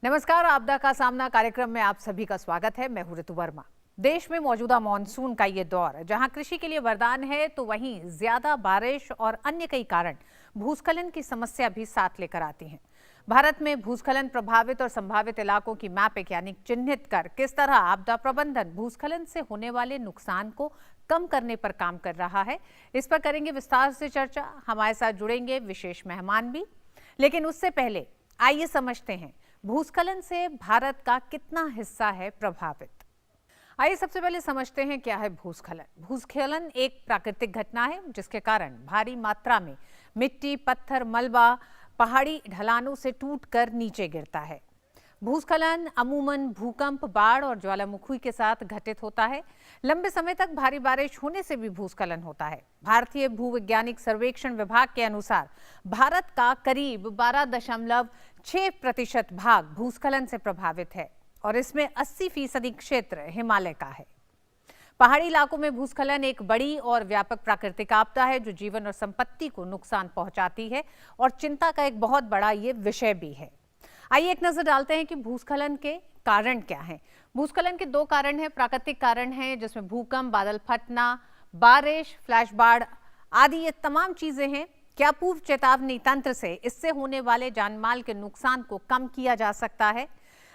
नमस्कार, आपदा का सामना कार्यक्रम में आप सभी का स्वागत है। मैं हूं ऋतु वर्मा। देश में मौजूदा मानसून का ये दौर जहां कृषि के लिए वरदान है, तो वहीं ज्यादा बारिश और अन्य कई कारण भूस्खलन की समस्या भी साथ लेकर आती हैं। भारत में भूस्खलन प्रभावित और संभावित इलाकों की मैपिंग यानी चिन्हित कर किस तरह आपदा प्रबंधन भूस्खलन से होने वाले नुकसान को कम करने पर काम कर रहा है, इस पर करेंगे विस्तार से चर्चा। हमारे साथ जुड़ेंगे विशेष मेहमान भी, लेकिन उससे पहले आइए समझते हैं भूस्खलन से भारत का कितना हिस्सा है प्रभावित। आइए सबसे पहले समझते हैं क्या है भूस्खलन। भूस्खलन एक प्राकृतिक घटना है जिसके कारण भारी मात्रा में मिट्टी, पत्थर, मलबा पहाड़ी ढलानों से टूटकर नीचे गिरता है। भूस्खलन अमूमन भूकंप, बाढ़ और ज्वालामुखी के साथ घटित होता है। लंबे समय तक भारी बारिश होने से भी भूस्खलन होता है। भारतीय भूवैज्ञानिक सर्वेक्षण विभाग के अनुसार भारत का करीब 12.6% भाग भूस्खलन से प्रभावित है और इसमें 80% क्षेत्र हिमालय का है। पहाड़ी इलाकों में भूस्खलन एक बड़ी और व्यापक प्राकृतिक आपदा है जो जीवन और संपत्ति को नुकसान पहुंचाती है और चिंता का एक बहुत बड़ा ये विषय भी है। आइए एक नजर डालते हैं कि भूस्खलन के कारण क्या हैं। भूस्खलन के दो कारण हैं। प्राकृतिक कारण हैं जिसमें भूकंप, बादल फटना, बारिश, फ्लैश बाढ़ आदि ये तमाम चीजें हैं। क्या पूर्व चेतावनी तंत्र से इससे होने वाले जानमाल के नुकसान को कम किया जा सकता है?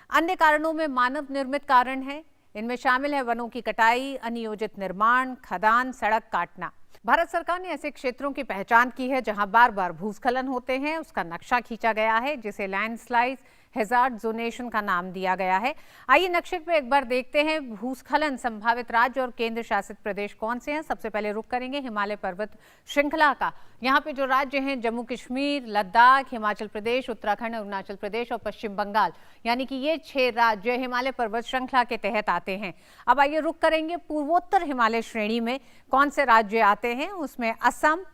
अन्य कारणों में मानव निर्मित कारण है। इनमें शामिल है वनों की कटाई, अनियोजित निर्माण, खदान, सड़क काटना। भारत सरकार ने ऐसे क्षेत्रों की पहचान की है जहां बार बार भूस्खलन होते हैं। उसका नक्शा खींचा गया है जिसे लैंडस्लाइड हैजार्ड जोनेशन का नाम दिया गया है। आइए नक्शे पे एक बार देखते हैं भूस्खलन संभावित राज्य और केंद्र शासित प्रदेश कौन से हैं। सबसे पहले रुख करेंगे हिमालय पर्वत श्रृंखला का। यहाँ पे जो राज्य हैं जम्मू कश्मीर, लद्दाख, हिमाचल प्रदेश, उत्तराखंड, अरुणाचल प्रदेश और पश्चिम बंगाल, यानी कि ये 6 राज्य हिमालय पर्वत श्रृंखला के तहत आते हैं। अब आइए रुख करेंगे पूर्वोत्तर हिमालय श्रेणी में कौन से राज्य आते हैं। उसमें असम,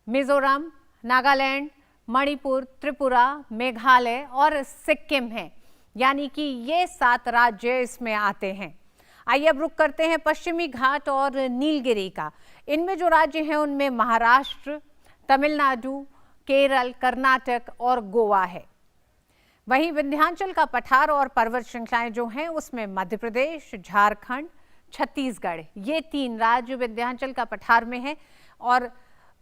मिजोरम, नागालैंड, मणिपुर, त्रिपुरा, मेघालय और सिक्किम है, यानी कि ये 7 राज्य इसमें आते हैं। आइए अब रुख करते हैं पश्चिमी घाट और नीलगिरी का। इनमें जो राज्य हैं उनमें महाराष्ट्र, तमिलनाडु, केरल, कर्नाटक और गोवा है। वहीं विंध्याचल का पठार और पर्वत श्रृंखलाएं जो हैं उसमें मध्य प्रदेश, झारखंड, छत्तीसगढ़, ये 3 राज्य विंध्याचल का पठार में है। और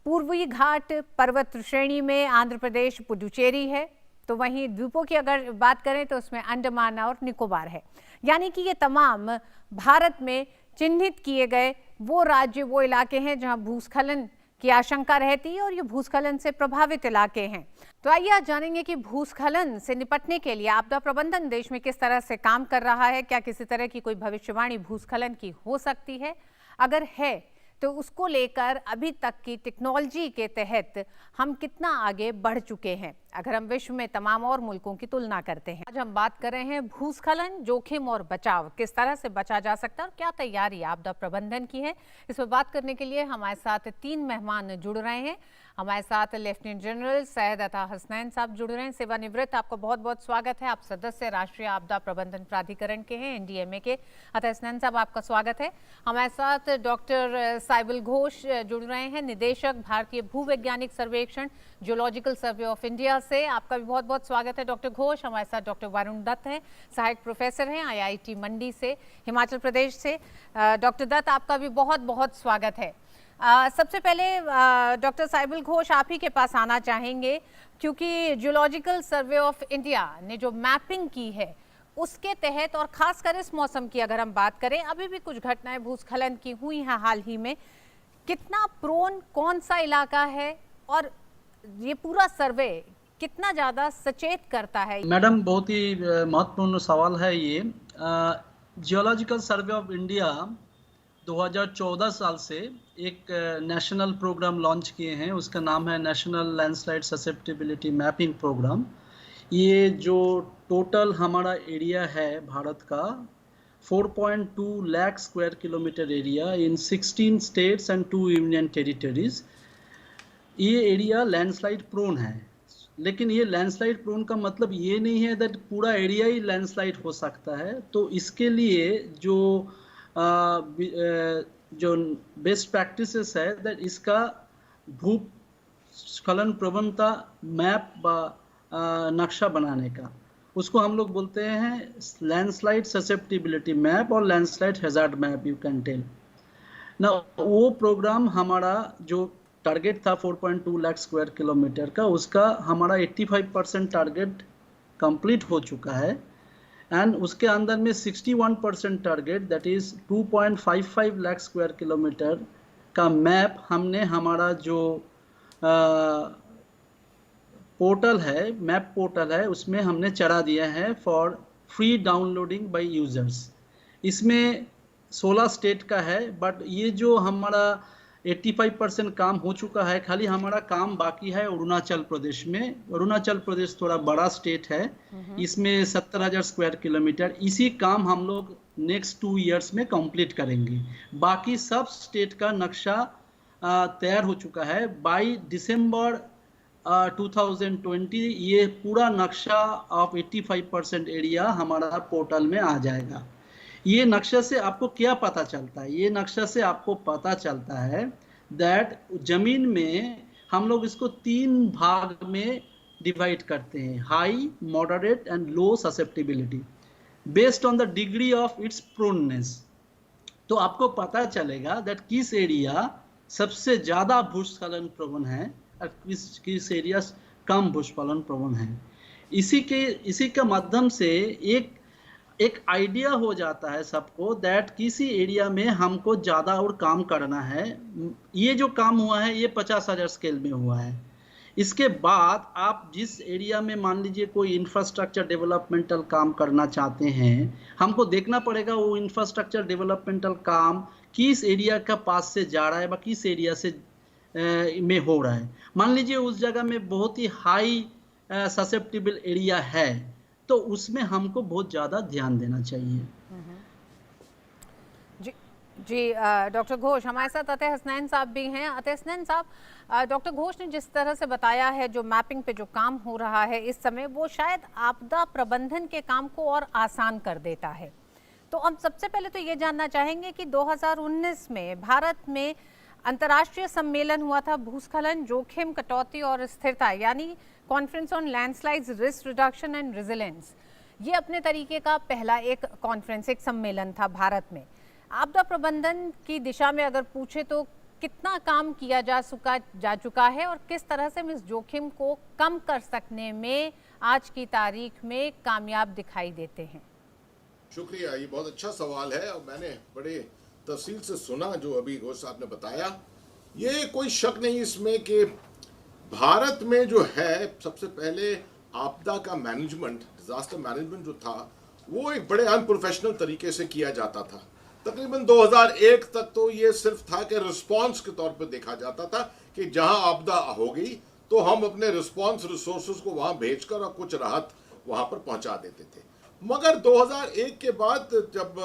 पूर्वी घाट पर्वत श्रेणी में आंध्र प्रदेश, पुडुचेरी है। तो वहीं द्वीपों की अगर बात करें तो उसमें अंडमान और निकोबार है। यानी कि ये तमाम भारत में चिन्हित किए गए वो राज्य, वो इलाके हैं जहां भूस्खलन की आशंका रहती है और ये भूस्खलन से प्रभावित इलाके हैं। तो आइए आज जानेंगे कि भूस्खलन से निपटने के लिए आपदा प्रबंधन देश में किस तरह से काम कर रहा है। क्या किसी तरह की कोई भविष्यवाणी भूस्खलन की हो सकती है? अगर है तो उसको लेकर अभी तक की टेक्नोलॉजी के तहत हम कितना आगे बढ़ चुके हैं अगर हम विश्व में तमाम और मुल्कों की तुलना करते हैं। आज हम बात कर रहे हैं भूस्खलन जोखिम और बचाव, किस तरह से बचा जा सकता है और क्या तैयारी आपदा प्रबंधन की है। इस पर बात करने के लिए हमारे साथ 3 मेहमान जुड़ रहे हैं। हमारे साथ लेफ्टिनेंट जनरल सैयद अता हसनैन साहब जुड़ रहे हैं, सेवानिवृत्त। आपका बहुत बहुत स्वागत है। आप सदस्य राष्ट्रीय आपदा प्रबंधन प्राधिकरण के हैं, एनडीएमए के। अता हसनैन साहब आपका स्वागत है। हमारे साथ डॉक्टर साइबल घोष जुड़ रहे हैं, निदेशक भारतीय भूवैज्ञानिक सर्वेक्षण जियोलॉजिकल सर्वे ऑफ इंडिया से। आपका भी बहुत बहुत स्वागत है डॉक्टर घोष। हमारे साथ डॉक्टर वरुण दत्त हैं, सहायक प्रोफेसर हैं आईआईटी मंडी से, हिमाचल प्रदेश से। डॉक्टर दत्त आपका भी बहुत बहुत स्वागत है। सबसे पहले डॉक्टर साइबल घोष आप ही के पास आना चाहेंगे, क्योंकि जियोलॉजिकल सर्वे ऑफ इंडिया ने जो मैपिंग की है उसके तहत, और खासकर इस मौसम की अगर हम बात करें, अभी भी कुछ घटनाएं भूस्खलन की हुई हैं हाल ही में। कितना प्रोन कौन सा इलाका है और ये पूरा सर्वे कितना ज़्यादा सचेत करता है? मैडम, बहुत ही महत्वपूर्ण सवाल है ये। जियोलॉजिकल सर्वे ऑफ इंडिया 2014 साल से एक नेशनल प्रोग्राम लॉन्च किए हैं। उसका नाम है national landslide susceptibility mapping programme. ये जो टोटल हमारा एरिया है भारत का 4.2 lakh square kilometre area in 16 states and 2 union territories, ये एरिया लैंडस्लाइड प्रोन है। लेकिन ये लैंडस्लाइड प्रोन का मतलब ये नहीं है दैट पूरा एरिया ही लैंडस्लाइड हो सकता है। तो इसके लिए जो बेस्ट प्रैक्टिसेस है दैट इसका भूस्खलन प्रवणता मैप नक्शा बनाने का, उसको हम लोग बोलते हैं लैंडस्लाइड ससेप्टिबिलिटी मैप और landslide hazard map, you can tell ना। वो प्रोग्राम हमारा जो टारगेट था 4.2 लाख स्क्वायर किलोमीटर का, उसका हमारा 85% टारगेट कंप्लीट हो चुका है। एंड उसके अंदर में 61% target, that is 2.55 lakh square kilometre का मैप हमने हमारा जो पोर्टल है, मैप पोर्टल है, उसमें हमने चढ़ा दिया है for free downloading by users. इसमें 16 स्टेट का है, बट ये जो हमारा 85% काम हो चुका है, खाली हमारा काम बाकी है अरुणाचल प्रदेश में। अरुणाचल प्रदेश थोड़ा बड़ा स्टेट है, इसमें 70,000 स्क्वायर किलोमीटर। इसी काम हम लोग नेक्स्ट 2 इयर्स में कंप्लीट करेंगे। बाकी सब स्टेट का नक्शा तैयार हो चुका है। बाई दिसंबर 2020 ये पूरा नक्शा ऑफ 85% एरिया हमारा पोर्टल में आ जाएगा। ये नक्शा से आपको क्या पता चलता है? ये नक्शा से आपको पता चलता है दैट जमीन में हम लोग इसको 3 भाग में डिवाइड करते हैं, high, moderate and low susceptibility, based on the degree of its proneness. तो आपको पता चलेगा दैट किस एरिया सबसे ज़्यादा भूस्खलन प्रवण है और किस एरिया कम भूस्खलन प्रवण है। इसी के माध्यम से एक आइडिया हो जाता है सबको दैट किसी एरिया में हमको ज़्यादा और काम करना है। ये जो काम हुआ है ये 50,000 स्केल में हुआ है। इसके बाद आप जिस एरिया में मान लीजिए कोई इंफ्रास्ट्रक्चर डेवलपमेंटल काम करना चाहते हैं, हमको देखना पड़ेगा वो इंफ्रास्ट्रक्चर डेवलपमेंटल काम किस एरिया का पास से जा रहा है, किस एरिया से में हो रहा है। मान लीजिए उस जगह में बहुत ही हाई ससेप्टिबल एरिया है, तो उसमें हमको बहुत ज़्यादा ध्यान देना चाहिए। जी डॉक्टर घोष, हमारे साथ अतः हसनैन साहब भी हैं। अतः हसनैन साहब, डॉक्टर घोष ने जिस तरह से बताया है, जो मैपिंग पे जो काम हो रहा है इस समय, वो शायद आपदा प्रबंधन के काम को और आसान कर देता है। तो हम सबसे पहले तो ये जानना चाहेंगे कि 2019 में भारत में अंतर्राष्ट्रीय सम्मेलन हुआ था भूस्खलन, जोखिम, कटौती और स्थिरता, यानी conference on landslides, risk reduction and resilience. ये अपने तरीके का पहला एक कॉन्फ्रेंस, एक सम्मेलन था भारत में। आपदा प्रबंधन की दिशा में अगर पूछे तो कितना काम किया जा चुका है और किस तरह से हम इस जोखिम को कम कर सकने में आज की तारीख में कामयाब दिखाई देते हैं? शुक्रिया, ये बहुत अच्छा सवाल है और मैंने बड़े तफसील से सुना जो अभी घोष साहब ने बताया। ये कोई शक नहीं इसमें कि भारत में जो है सबसे पहले आपदा का मैनेजमेंट, डिजास्टर मैनेजमेंट जो था, वो एक बड़े अनप्रोफेशनल तरीके से किया जाता था। तकरीबन 2001 तक तो ये सिर्फ था कि रिस्पांस के तौर पे देखा जाता था कि जहां आपदा हो गई तो हम अपने रिस्पांस रिसोर्सेज को वहां भेजकर और कुछ राहत वहां पर पहुंचा देते थे। मगर 2001 के बाद जब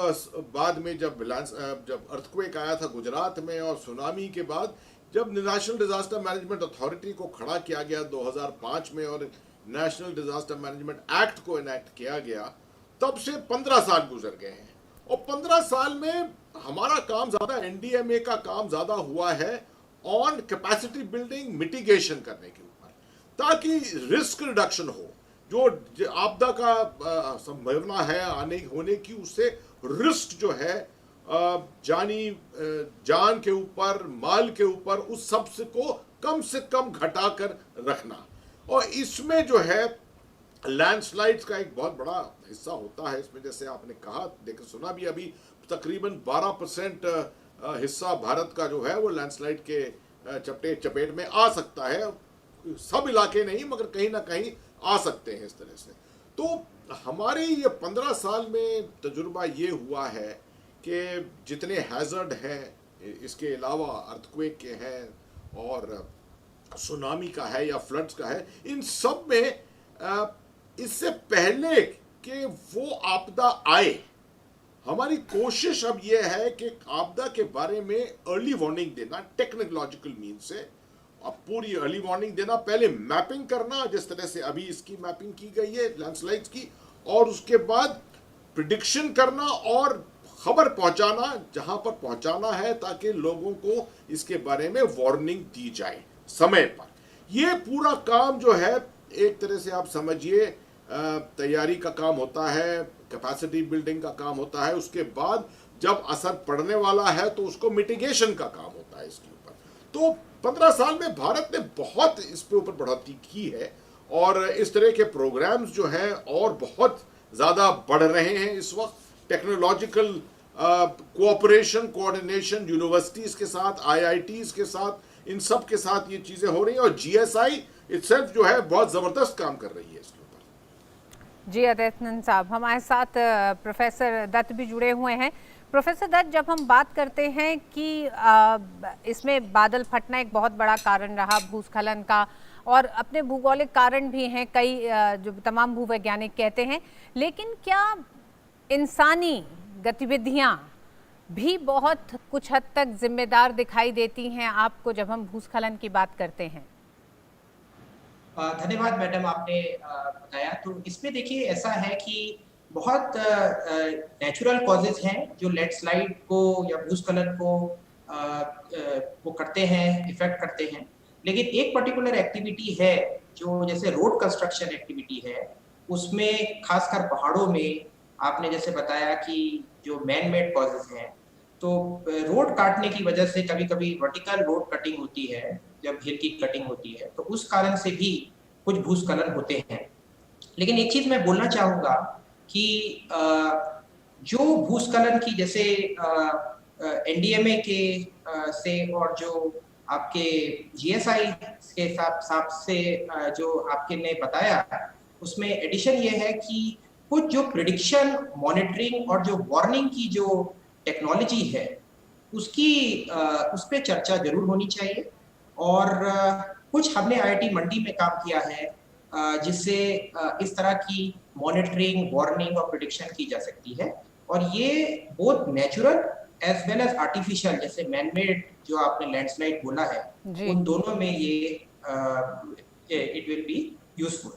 अर्थक्वेक आया था गुजरात में और सुनामी के बाद जब नेशनल डिजास्टर मैनेजमेंट अथॉरिटी को खड़ा किया गया 2005 में और नेशनल डिजास्टर मैनेजमेंट एक्ट को इनेक्ट किया गया, तब से 15 साल गुजर गए हैं और 15 साल में हमारा काम ज्यादा, एनडीएमए का काम ज्यादा हुआ है ऑन कैपेसिटी बिल्डिंग, मिटिगेशन करने के ऊपर, ताकि रिस्क रिडक्शन हो। जो आपदा का संभावना है आने होने की, उससे रिस्क जो है जान के ऊपर, माल के ऊपर, उस सब को कम से कम घटाकर रखना। और इसमें जो है लैंडस्लाइड्स का एक बहुत बड़ा हिस्सा होता है इसमें, जैसे आपने कहा, देखो सुना भी, अभी तकरीबन 12% हिस्सा भारत का जो है वो लैंडस्लाइड के चपेट में आ सकता है। सब इलाके नहीं, मगर कहीं ना कहीं आ सकते हैं इस तरह से। तो हमारे ये 15 साल में तजुर्बा ये हुआ है कि जितने हैजर्ड हैं, इसके अलावा अर्थक्वेक के हैं और सुनामी का है या फ्लड्स का है, इन सब में इससे पहले कि वो आपदा आए, हमारी कोशिश अब यह है कि आपदा के बारे में अर्ली वार्निंग देना, टेक्नोलॉजिकल मीन से, अब पूरी अर्ली वार्निंग देना, पहले मैपिंग करना, जिस तरह से अभी इसकी मैपिंग की गई है लैंडस्लाइड्स की, और उसके बाद प्रिडिक्शन करना और खबर पहुंचाना जहां पर पहुंचाना है, ताकि लोगों को इसके बारे में वार्निंग दी जाए समय पर। यह पूरा काम जो है, एक तरह से आप समझिए तैयारी का काम होता है, कैपेसिटी बिल्डिंग का काम होता है, उसके बाद जब असर पड़ने वाला है तो उसको मिटिगेशन का काम होता है इसके ऊपर। तो 15 साल में भारत ने बहुत इस पे ऊपर बढ़ोतरी की है और इस तरह के प्रोग्राम्स जो हैं और बहुत ज़्यादा बढ़ रहे हैं इस वक्त। टेक्नोलॉजिकल कोऑपरेशन, कोऑर्डिनेशन यूनिवर्सिटीज़ के साथ, IITs के साथ, इन सब के साथ ये चीज़ें हो रही हैं और GSI इटसेल्फ जो है बहुत ज़बरदस्त काम कर रही है इसके ऊपर। जी अद्वैतानंद साहब, हमारे साथ प्रोफेसर दत्त भी जुड़े हुए हैं। प्रोफेसर दत्त, जब हम बात करते हैं कि इसमें बादल फटना एक बहुत बड़ा कारण रहा भूस्खलन का, और अपने भूगोलिक कारण भी हैं कई, जो तमाम भूवैज्ञानिक कहते हैं, लेकिन क्या इंसानी गतिविधियां भी बहुत कुछ हद तक जिम्मेदार दिखाई देती हैं आपको जब हम भूस्खलन की बात करते हैं? धन्यवाद मैडम, आपने बताया। तो इसमें देखिए ऐसा है कि बहुत नेचुरल कॉजेज हैं जो लैंडस्लाइड को या भूस्खलन को वो करते हैं, इफेक्ट करते हैं। लेकिन एक पर्टिकुलर एक्टिविटी है जो जैसे रोड कंस्ट्रक्शन एक्टिविटी है, उसमें खासकर पहाड़ों में आपने जैसे बताया कि जो मैन मेड कॉजेज हैं, तो रोड काटने की वजह से कभी कभी वर्टिकल रोड कटिंग होती है, जब हिल की कटिंग होती है तो उस कारण से भी कुछ भूस्खलन होते हैं। लेकिन एक चीज मैं बोलना चाहूंगा कि जो भूस्खलन की जैसे NDMA के से और जो आपके GSI के हिसाब से जो आपके ने बताया, उसमें एडिशन ये है कि कुछ जो प्रिडिक्शन, मॉनिटरिंग और जो वार्निंग की जो टेक्नोलॉजी है उसकी उस पर चर्चा जरूर होनी चाहिए। और कुछ हमने IIT मंडी में काम किया है जिससे इस तरह की मॉनिटरिंग, वार्निंग और प्रिडिक्शन की जा सकती है। और ये both natural as well as artificial, जैसे मैनमेड जो आपने लैंडस्लाइड बोला है, उन दोनों में ये इट विल बी यूजफुल।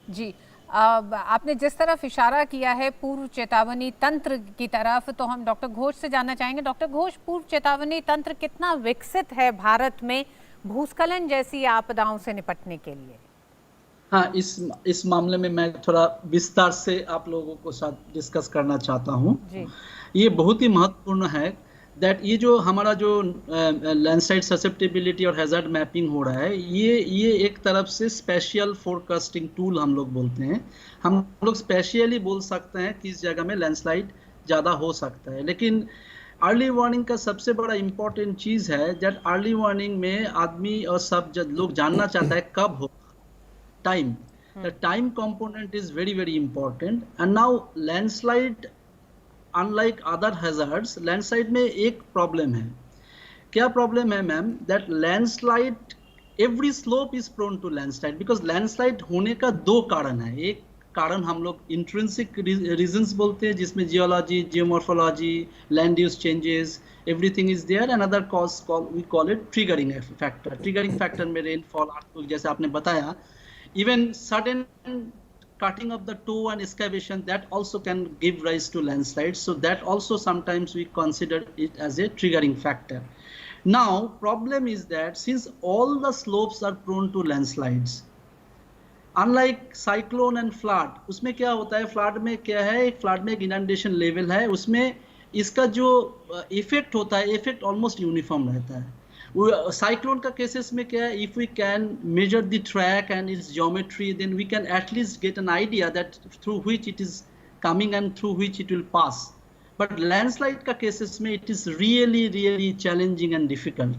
जी, आपने जिस तरफ इशारा किया है पूर्व चेतावनी तंत्र की तरफ, तो हम डॉक्टर घोष से जानना चाहेंगे। डॉक्टर घोष, पूर्व चेतावनी तंत्र कितना विकसित है भारत में भूस्खलन जैसी आपदाओं से निपटने के लिए? हाँ, इस मामले में मैं थोड़ा विस्तार से आप लोगों को साथ डिस्कस करना चाहता हूँ। ये बहुत ही महत्वपूर्ण है दैट ये जो हमारा जो लैंडस्लाइड ससेप्टेबिलिटी और हैजार्ड मैपिंग हो रहा है, ये एक तरफ से स्पेशल फोरकास्टिंग टूल हम लोग बोलते हैं। हम लोग स्पेशली बोल सकते हैं कि इस जगह में लैंडस्लाइड ज़्यादा हो सकता है, लेकिन अर्ली वार्निंग का सबसे बड़ा इम्पोर्टेंट चीज़ है दैट अर्ली वार्निंग में आदमी और सब लोग जानना चाहता है कब हो, time. The time component is very very important. And now landslide, unlike other hazards, landslide में एक प्रॉब्लम है। क्या प्रॉब्लम है ma'am? That landslide, every slope is prone to landslide, because landslide होने का दो कारण है। एक कारण हम लोग इंट्रिंसिक रीजंस बोलते हैं, जिसमें geology, geomorphology, land use changes, everything is there. Another cause we call it triggering factor. Triggering factor में रेनफॉल, अर्थक्वेक, जैसे आपने बताया, even sudden cutting of the toe and excavation, that also can give rise to landslides. So that also sometimes we consider it as a triggering factor. Now problem is that since all the slopes are prone to landslides, unlike cyclone and flood, उसमें क्या होता है, flood में क्या है, एक flood में एक inundation level है, उसमें इसका जो इफेक्ट होता है, इफेक्ट ऑलमोस्ट यूनिफॉर्म रहता है। साइक्लोन का केसेस में क्या है, if we can measure the track and its geometry, then we can at least get an idea that through which it is coming and through which it will pass. But landslide का cases में it is really challenging and difficult.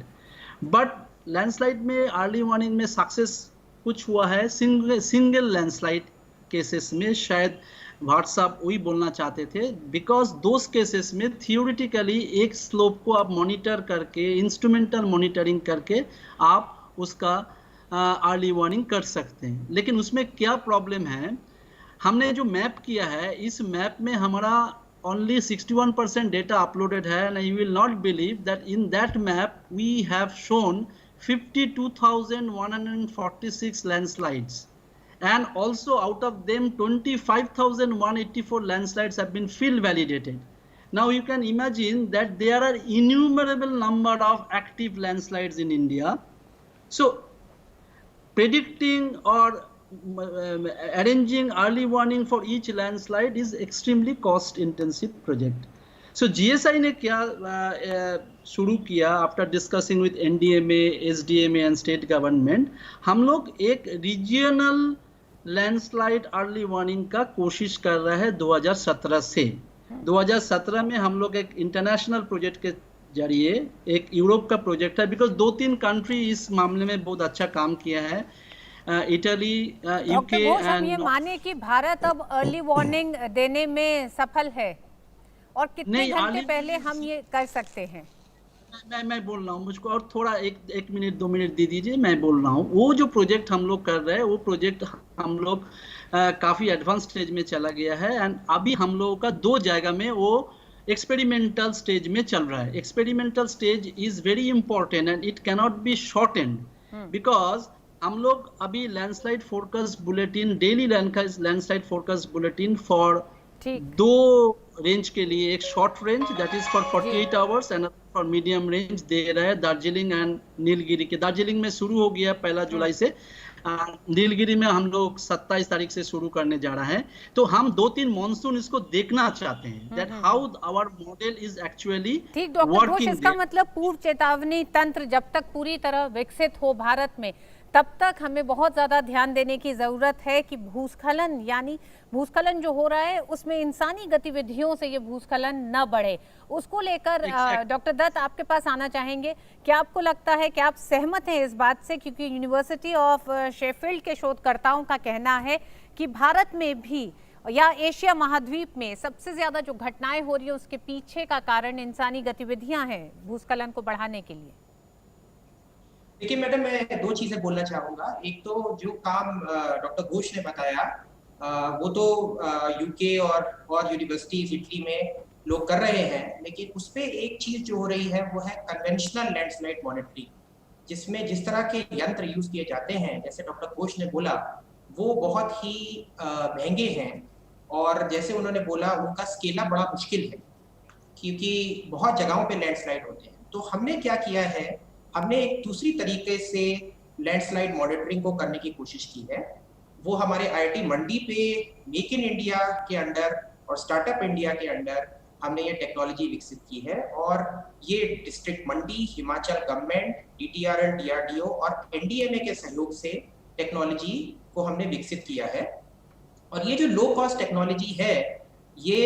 But landslide में early warning में success कुछ हुआ है single landslide cases में। शायद भाट साहब वही बोलना चाहते थे, बिकॉज दोस केसेस में थियोरिटिकली एक स्लोप को आप मॉनिटर करके, इंस्ट्रूमेंटल मॉनिटरिंग करके आप उसका अर्ली वार्निंग कर सकते हैं। लेकिन उसमें क्या प्रॉब्लम है, हमने जो मैप किया है, इस मैप में हमारा only 61% डेटा अपलोडेड है, and you will not believe that in that map we have shown 52,146 landslides. And also out of them 25,184 landslides have been field validated. Now you can imagine that there are innumerable number of active landslides in India. So predicting or arranging early warning for each landslide is extremely cost intensive project. So GSI ने क्या शुरू किया after discussing with NDMA, SDMA and state government, हम लोग एक regional landslide early warning का कोशिश कर रहे हैं 2017 से। 2017 में हम लोग एक इंटरनेशनल प्रोजेक्ट के जरिए, एक यूरोप का प्रोजेक्ट है, बिकॉज 2-3 कंट्री इस मामले में बहुत अच्छा काम किया है, इटली, यूके हम ये माने कि भारत अब अर्ली वार्निंग देने में सफल है, और कितने घंटे पहले हम ये कर सकते हैं? मैं बोल रहा हूँ, मुझको और थोड़ा एक मिनट 2 मिनट दे दीजिए, मैं बोल रहा हूँ। वो जो प्रोजेक्ट हम लोग कर रहे हैं, वो प्रोजेक्ट हम लोग काफ़ी एडवांस स्टेज में चला गया है, एंड अभी हम लोगों का 2 जगह में वो एक्सपेरिमेंटल स्टेज में चल रहा है। Experimental stage is very important and it cannot be shortened, because हम लोग अभी landslide forecast bulletin, daily landslide forecast bulletin for 2 range के लिए, एक short range that is for 48 hours and for medium range दे रहा है दार्जिलिंग एंड नीलगिरी के। दार्जिलिंग में शुरू हो गया 1 जुलाई से, नीलगिरी में हम लोग 27 तारीख से शुरू करने जा रहे हैं। तो हम 2-3 मॉनसून इसको देखना चाहते हैं, that how our model is actually working. इसका मतलब पूर्व चेतावनी तंत्र जब तक पूरी तरह विकसित हो भारत में, तब तक हमें बहुत ज्यादा ध्यान देने की जरूरत है कि भूस्खलन, यानी भूस्खलन जो हो रहा है उसमें इंसानी गतिविधियों से ये भूस्खलन न बढ़े, उसको लेकर डॉक्टर दत्त आपके पास आना चाहेंगे। क्या आपको लगता है कि आप सहमत हैं इस बात से, क्योंकि यूनिवर्सिटी ऑफ शेफील्ड के शोधकर्ताओं का कहना है कि भारत में भी या एशिया महाद्वीप में सबसे ज्यादा जो घटनाएं हो रही है उसके पीछे का कारण इंसानी गतिविधियां हैं भूस्खलन को बढ़ाने के लिए? देखिए मैडम, मैं 2 चीजें बोलना चाहूंगा। एक तो जो काम डॉक्टर घोष ने बताया, वो तो यूके और यूनिवर्सिटीज इटली में लोग कर रहे हैं, लेकिन उसपे एक चीज जो हो रही है वो है कन्वेंशनल लैंडस्लाइड मॉनिटरिंग, जिसमें जिस तरह के यंत्र यूज किए जाते हैं, जैसे डॉक्टर घोष ने बोला, वो बहुत ही महंगे हैं, और जैसे उन्होंने बोला उनका स्केल अप बड़ा मुश्किल है, क्योंकि बहुत जगहों पे लैंडस्लाइड होते हैं। तो हमने क्या किया है, हमने एक दूसरी तरीके से लैंडस्लाइड मॉनिटरिंग को करने की कोशिश की है। वो हमारे IIT मंडी पे मेक इन इंडिया के अंडर और स्टार्टअप इंडिया के अंडर हमने ये टेक्नोलॉजी विकसित की है, और ये डिस्ट्रिक्ट मंडी, हिमाचल गवर्नमेंट, DTRL, DRDO और NDMA के सहयोग से टेक्नोलॉजी को हमने विकसित किया है। और ये जो लो कॉस्ट टेक्नोलॉजी है, ये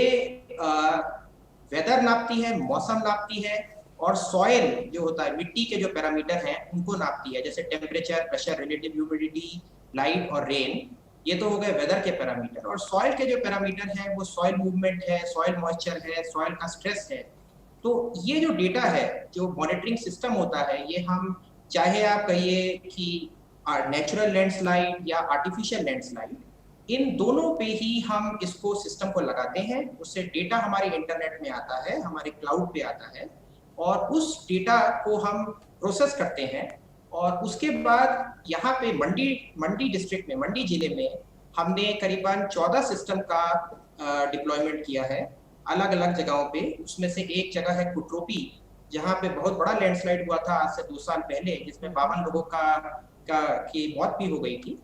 वेदर नापती है, मौसम नापती है, और सॉइल जो होता है, मिट्टी के जो पैरामीटर हैं उनको नापती है, जैसे temperature, pressure, relative humidity, light और रेन। ये तो हो गए वेदर के पैरामीटर। और सॉइल के जो पैरामीटर हैं वो सॉइल मूवमेंट है, सॉइल मॉइस्चर है, सॉइल का स्ट्रेस है। तो ये जो डेटा है, जो मॉनिटरिंग सिस्टम होता है, ये हम चाहे आप कहिए कि नेचुरल लैंडस्लाइड या आर्टिफिशियल लैंडस्लाइड, इन दोनों पे ही हम इसको सिस्टम को लगाते हैं। उससे डेटा हमारे इंटरनेट में आता है, हमारे क्लाउड पे आता है, और उस डेटा को हम प्रोसेस करते हैं। और उसके बाद यहाँ पे मंडी डिस्ट्रिक्ट में, मंडी जिले में हमने करीबन 14 सिस्टम का डिप्लॉयमेंट किया है अलग अलग जगहों पे। उसमें से एक जगह है कुट्रोपी, जहाँ पे बहुत बड़ा लैंडस्लाइड हुआ था आज से 2 साल पहले, जिसमें 52 लोगों की मौत भी हो गई थी।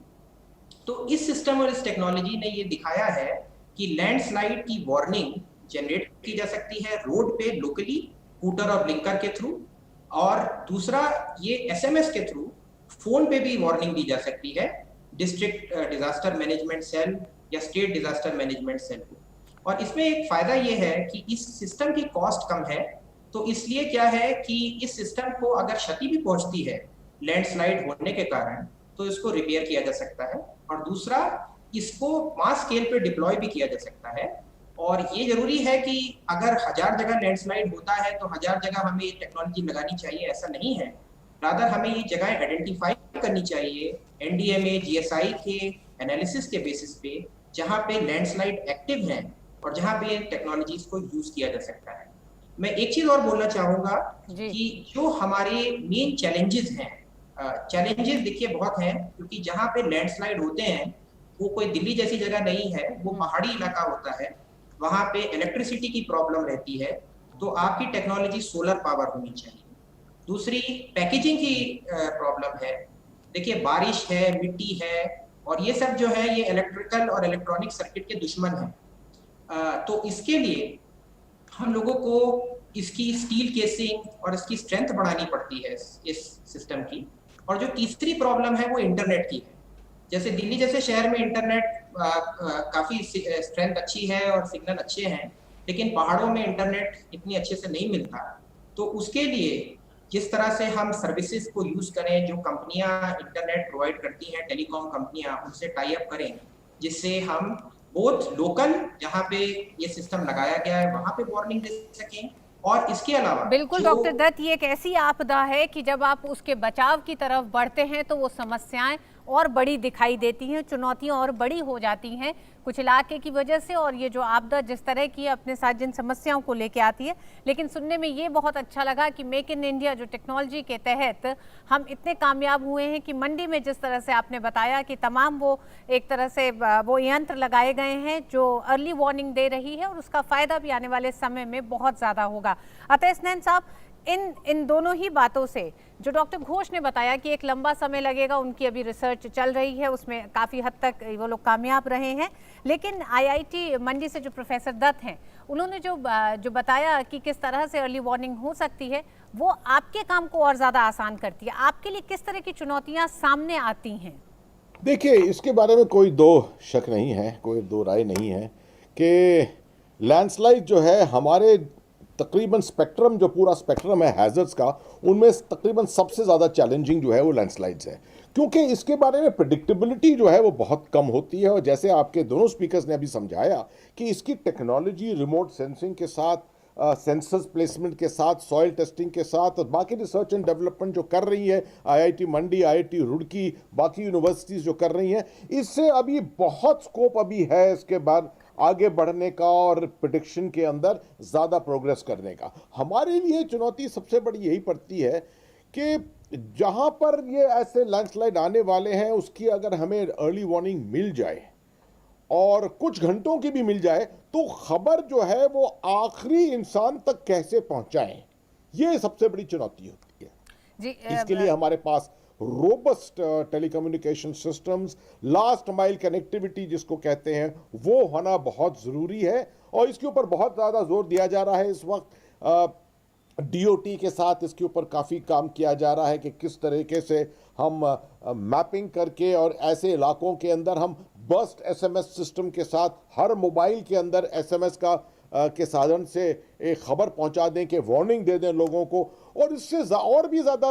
तो इस सिस्टम और इस टेक्नोलॉजी ने ये दिखाया है कि लैंडस्लाइड की वार्निंग जनरेट की जा सकती है रोड पे लोकली, हूटर और ब्लिंकर के थ्रू, और दूसरा ये SMS के थ्रू फोन पे भी वार्निंग दी जा सकती है डिस्ट्रिक्ट डिजास्टर मैनेजमेंट सेल या स्टेट डिजास्टर मैनेजमेंट सेल को। और इसमें एक फायदा ये है कि इस सिस्टम की कॉस्ट कम है, तो इसलिए क्या है कि इस सिस्टम को अगर क्षति भी पहुंचती है लैंडस्लाइड होने के कारण, तो इसको रिपेयर किया जा सकता है। और दूसरा, इसको मास स्केल पे डिप्लॉय भी किया जा सकता है। और ये जरूरी है कि अगर 1000 जगह लैंडस्लाइड होता है तो 1000 जगह हमें ये टेक्नोलॉजी लगानी चाहिए, ऐसा नहीं है। रादर हमें ये जगह आइडेंटिफाई करनी चाहिए NDMA, GSI के एनालिसिस के बेसिस पे, जहाँ पे लैंडस्लाइड एक्टिव हैं और जहाँ पे टेक्नोलॉजीज को यूज किया जा सकता है। मैं एक चीज और बोलना चाहूंगा कि जो हमारे मेन चैलेंजेस हैं, चैलेंजेस देखिए बहुत हैं, क्योंकि जहाँ पे लैंडस्लाइड होते हैं वो कोई दिल्ली जैसी जगह नहीं है, वो पहाड़ी इलाका होता है, वहाँ पे इलेक्ट्रिसिटी की प्रॉब्लम रहती है। तो आपकी टेक्नोलॉजी सोलर पावर होनी चाहिए। दूसरी पैकेजिंग की प्रॉब्लम है। देखिए बारिश है, मिट्टी है, और ये सब जो है ये इलेक्ट्रिकल और इलेक्ट्रॉनिक सर्किट के दुश्मन हैं। तो इसके लिए हम लोगों को इसकी स्टील केसिंग और इसकी स्ट्रेंथ बढ़ानी पड़ती है इस सिस्टम की। और जो तीसरी प्रॉब्लम है वो इंटरनेट की है। जैसे दिल्ली जैसे शहर में इंटरनेट काफी स्ट्रेंथ अच्छी है और सिग्नल अच्छे हैं, लेकिन पहाड़ों में इंटरनेट इतनी अच्छे से नहीं मिलता। तो उसके लिए जिस तरह से हम सर्विसेज को यूज करें, जो कंपनियां इंटरनेट प्रोवाइड करती हैं, टेलीकॉम कंपनियां, उनसे टाई अप करें, जिससे हम बोथ लोकल जहाँ पे ये सिस्टम लगाया गया है वहां पे वार्निंग दे सकें, और इसके अलावा बिल्कुल डॉक्टर दत्त, ये एक ऐसी आपदा है कि जब आप उसके बचाव की तरफ बढ़ते हैं तो वो समस्याएं और बड़ी दिखाई देती हैं, चुनौतियां और बड़ी हो जाती हैं कुछ इलाके की वजह से। और ये जो आपदा जिस तरह की अपने साथ जिन समस्याओं को लेके आती है, लेकिन सुनने में ये बहुत अच्छा लगा कि मेक इन इंडिया जो टेक्नोलॉजी के तहत हम इतने कामयाब हुए हैं कि मंडी में जिस तरह से आपने बताया कि तमाम वो एक तरह से वो यंत्र लगाए गए हैं जो अर्ली वार्निंग दे रही है, और उसका फायदा भी आने वाले समय में बहुत ज़्यादा होगा। अतः स्नैन साहब, इन दोनों ही बातों से जो डॉक्टर घोष ने बताया कि एक लंबा समय लगेगा, उनकी अभी रिसर्च चल रही है, उसमें काफ़ी हद तक वो लोग कामयाब रहे हैं, लेकिन आईआईटी मंडी से जो प्रोफेसर दत्त हैं उन्होंने जो बताया कि किस तरह से अर्ली वार्निंग हो सकती है, वो आपके काम को और ज़्यादा आसान करती है। आपके लिए किस तरह की चुनौतियाँ सामने आती हैं? देखिए, इसके बारे में कोई दो शक नहीं है, कोई दो राय नहीं है कि लैंडस्लाइड जो है हमारे तकरीबन स्पेक्ट्रम, जो पूरा स्पेक्ट्रम है हैज़र्ड्स का, उनमें तकरीबन सबसे ज़्यादा चैलेंजिंग जो है वो लैंडस्लाइड्स है, क्योंकि इसके बारे में प्रेडिक्टेबिलिटी जो है वो बहुत कम होती है। और जैसे आपके दोनों स्पीकर्स ने अभी समझाया कि इसकी टेक्नोलॉजी रिमोट सेंसिंग के साथ, सेंसर्स प्लेसमेंट के साथ, सॉइल टेस्टिंग के साथ, और बाकी रिसर्च एंड डेवलपमेंट जो कर रही है आईआईटी मंडी, आईआईटी रुड़की, बाकी यूनिवर्सिटीज़ जो कर रही हैं, इससे अभी बहुत स्कोप अभी है इसके बाद आगे बढ़ने का और प्रेडिक्शन के अंदर ज़्यादा प्रोग्रेस करने का। हमारे लिए चुनौती सबसे बड़ी यही पड़ती है कि जहाँ पर ये ऐसे लैंडस्लाइड आने वाले हैं, उसकी अगर हमें अर्ली वार्निंग मिल जाए और कुछ घंटों की भी मिल जाए, तो खबर जो है वो आखिरी इंसान तक कैसे पहुंचाएं, ये सबसे बड़ी चुनौती होती है जी। इसके लिए हमारे पास robust telecommunication systems, last mile connectivity जिसको कहते हैं, वो होना बहुत ज़रूरी है। और इसके ऊपर बहुत ज़्यादा जोर दिया जा रहा है इस वक्त। डीओटी के साथ इसके ऊपर काफ़ी काम किया जा रहा है कि किस तरीके से हम मैपिंग करके और ऐसे इलाकों के अंदर हम बर्स्ट एसएमएस सिस्टम के साथ हर मोबाइल के अंदर एसएमएस के साधन से एक खबर पहुंचा दें, कि वार्निंग दे दें लोगों को। और इससे और भी ज़्यादा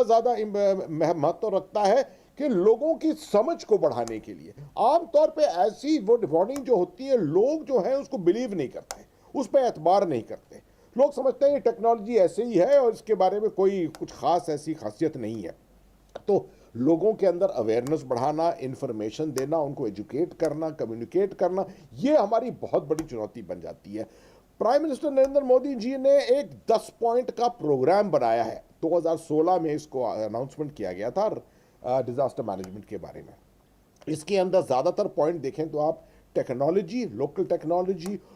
महत्व रखता है कि लोगों की समझ को बढ़ाने के लिए आमतौर पे ऐसी वो वार्निंग जो होती है, लोग जो हैं उसको बिलीव नहीं करते, उस पर एतबार नहीं करते। लोग समझते हैं ये टेक्नोलॉजी ऐसे ही है और इसके बारे में कोई कुछ खास ऐसी खासियत नहीं है। तो लोगों के अंदर अवेयरनेस बढ़ाना, इंफॉर्मेशन देना, उनको एजुकेट करना, कम्युनिकेट करना, ये हमारी बहुत बड़ी चुनौती बन जाती है। प्राइम मिनिस्टर नरेंद्र मोदी जी ने एक 10 पॉइंट का प्रोग्राम बनाया है। 2016 में इसको अनाउंसमेंट किया गया था डिजास्टर मैनेजमेंट के बारे में। इसके अंदर ज़्यादातर पॉइंट देखें तो आप technology,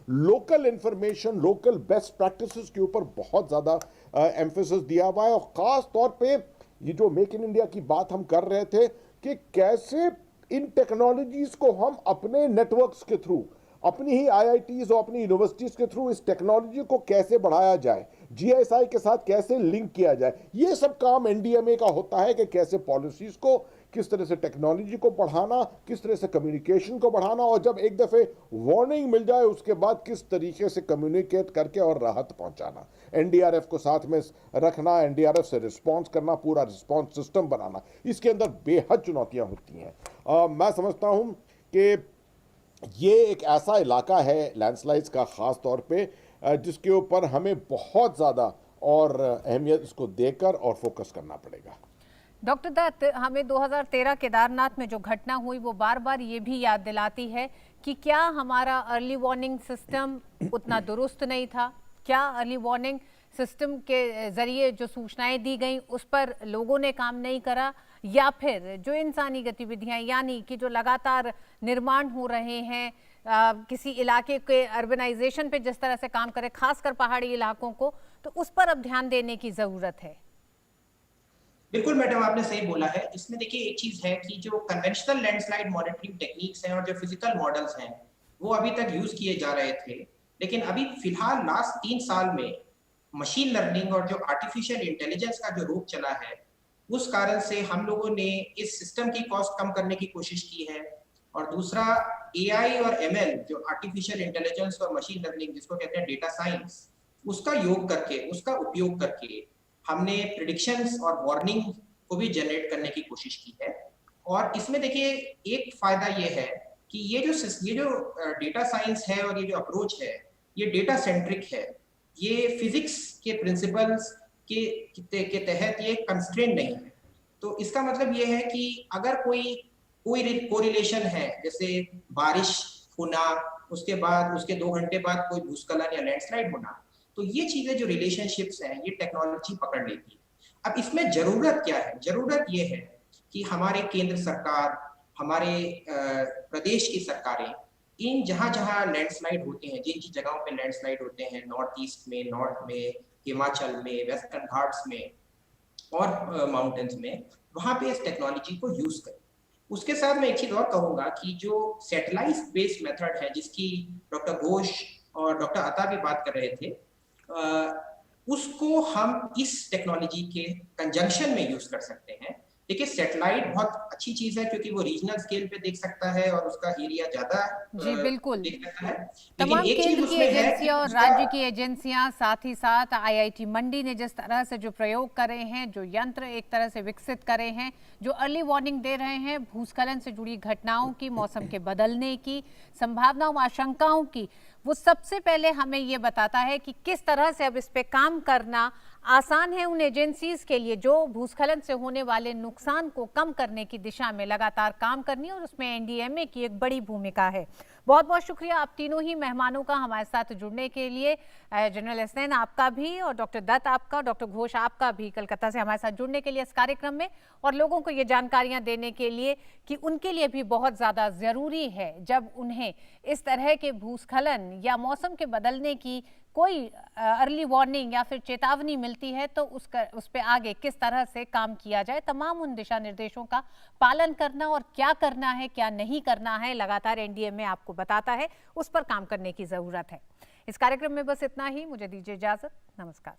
local information, local best practices के ऊपर बहुत ज़्यादा एम्फेसिस दिया हुआ है। और ख़ास तौर पे ये जो मेक इन इंडिया की बात हम कर रहे थे कि कैसे इन टेक्नोलॉजीज़ को हम अपने नेटवर्क्स के थ्रू, अपनी ही आईआईटीज़ और अपनी यूनिवर्सिटीज़ के थ्रू इस टेक्नोलॉजी को कैसे बढ़ाया जाए, जीएसआई के साथ कैसे लिंक किया जाए, ये सब काम एनडीएमए का होता है कि कैसे पॉलिसीज़ को, किस तरह से टेक्नोलॉजी को बढ़ाना, किस तरह से कम्युनिकेशन को बढ़ाना, और जब एक दफ़े वार्निंग मिल जाए उसके बाद किस तरीके से कम्युनिकेट करके और राहत पहुंचाना, एनडीआरएफ को साथ में रखना, एनडीआरएफ से रिस्पॉन्स करना, पूरा रिस्पॉन्स सिस्टम बनाना, इसके अंदर बेहद चुनौतियां होती हैं। मैं समझता हूं कि ये एक ऐसा इलाका है लैंडस्लाइड्स का ख़ास तौर पे, जिसके ऊपर हमें बहुत ज़्यादा और अहमियत इसको देकर और फोकस करना पड़ेगा। डॉक्टर दत्त, हमें 2013 केदारनाथ में जो घटना हुई वो बार बार ये भी याद दिलाती है कि क्या हमारा अर्ली वार्निंग सिस्टम उतना दुरुस्त नहीं था, क्या अर्ली वार्निंग सिस्टम के ज़रिए जो सूचनाएं दी गई उस पर लोगों ने काम नहीं करा, या फिर जो इंसानी गतिविधियां, यानी कि जो लगातार निर्माण हो रहे हैं, किसी इलाके के अर्बनाइजेशन पे जिस तरह से काम करे, खासकर पहाड़ी इलाकों को, तो उस पर अब ध्यान देने की ज़रूरत है। बिल्कुल मैडम, आपने सही बोला है। इसमें देखिए एक चीज है कि जो कन्वेंशनल लैंडस्लाइड मॉनिटरिंग टेक्निक्स हैं और जो फिजिकल मॉडल्स हैं वो अभी तक यूज किए जा रहे थे, लेकिन अभी फिलहाल लास्ट 3 साल में मशीन लर्निंग और जो आर्टिफिशियल इंटेलिजेंस का जो रूप चला है, उस कारण से हम लोगों ने इस सिस्टम की कॉस्ट कम करने की कोशिश की है। और दूसरा, एआई और एमएल, जो आर्टिफिशियल इंटेलिजेंस और मशीन लर्निंग जिसको कहते हैं डेटा साइंस, उसका योग करके, उसका उपयोग करके हमने प्रिडिक्शंस और वार्निंग को भी जनरेट करने की कोशिश की है। और इसमें देखिए एक फायदा ये है कि ये जो डेटा साइंस है और ये जो अप्रोच है, ये डेटा सेंट्रिक है। ये फिजिक्स के प्रिंसिपल्स के तहत ये कंस्ट्रेंट नहीं है। तो इसका मतलब ये है कि अगर कोई कोरिलेशन है, जैसे बारिश होना, उसके बाद उसके 2 घंटे बाद कोई भूस्खलन या लैंडस्लाइड होना, तो ये चीजें जो रिलेशनशिप्स हैं, ये टेक्नोलॉजी पकड़ लेती है। अब इसमें जरूरत क्या है? जरूरत ये है कि हमारे केंद्र सरकार, हमारे प्रदेश की सरकारें, इन जहां जहां लैंडस्लाइड होते हैं, जिन जिन जगहों पे लैंडस्लाइड होते हैं, नॉर्थ ईस्ट में, नॉर्थ में, हिमाचल में, वेस्टर्न घाट्स में और माउंटेन्स में, वहां पे इस टेक्नोलॉजी को यूज करें। उसके साथ मैं एक चीज और कहूंगा कि जो सैटेलाइट बेस्ड मेथड है, जिसकी डॉक्टर घोष और डॉक्टर अता भी बात कर रहे थे, उसको हम इस टेक्नोलॉजी के कंजंक्शन में यूज कर सकते हैं। देखिए सैटेलाइट बहुत अच्छी चीज है क्योंकि वो रीजनल स्केल पे देख सकता है और उसका एरिया ज्यादा जी बिल्कुल। देख सकता है। तमाम लेकिन एक चीज केंद्र की उसमें है कि एजेंसियां और उसका राज्य की एजेंसियां, साथ ही साथ आईआईटी मंडी ने जिस तरह से जो प्रयोग करे हैं, जो यंत्र एक तरह से विकसित करे हैं, जो अर्ली वार्निंग दे रहे हैं भूस्खलन से जुड़ी घटनाओं की, मौसम के बदलने की, संभावनाओं, आशंकाओं की, वो सबसे पहले हमें ये बताता है कि किस तरह से अब इस पे काम करना आसान है उन एजेंसीज के लिए जो भूस्खलन से होने वाले नुकसान को कम करने की दिशा में लगातार काम करनी है, और उसमें एनडीएमए की एक बड़ी भूमिका है। बहुत बहुत शुक्रिया आप तीनों ही मेहमानों का हमारे साथ जुड़ने के लिए। जनरल एसएन आपका भी, और डॉक्टर दत्त आपका, डॉक्टर घोष आपका भी कलकत्ता से हमारे साथ जुड़ने के लिए इस कार्यक्रम में, और लोगों को ये जानकारियां देने के लिए कि उनके लिए भी बहुत ज़्यादा ज़रूरी है जब उन्हें इस तरह के भूस्खलन या मौसम के बदलने की कोई अर्ली वार्निंग या फिर चेतावनी मिलती है तो उस पे आगे किस तरह से काम किया जाए। तमाम उन दिशा निर्देशों का पालन करना और क्या करना है, क्या नहीं करना है, लगातार एनडीएमए आपको बताता है, उस पर काम करने की ज़रूरत है। इस कार्यक्रम में बस इतना ही। मुझे दीजिए इजाज़त। नमस्कार।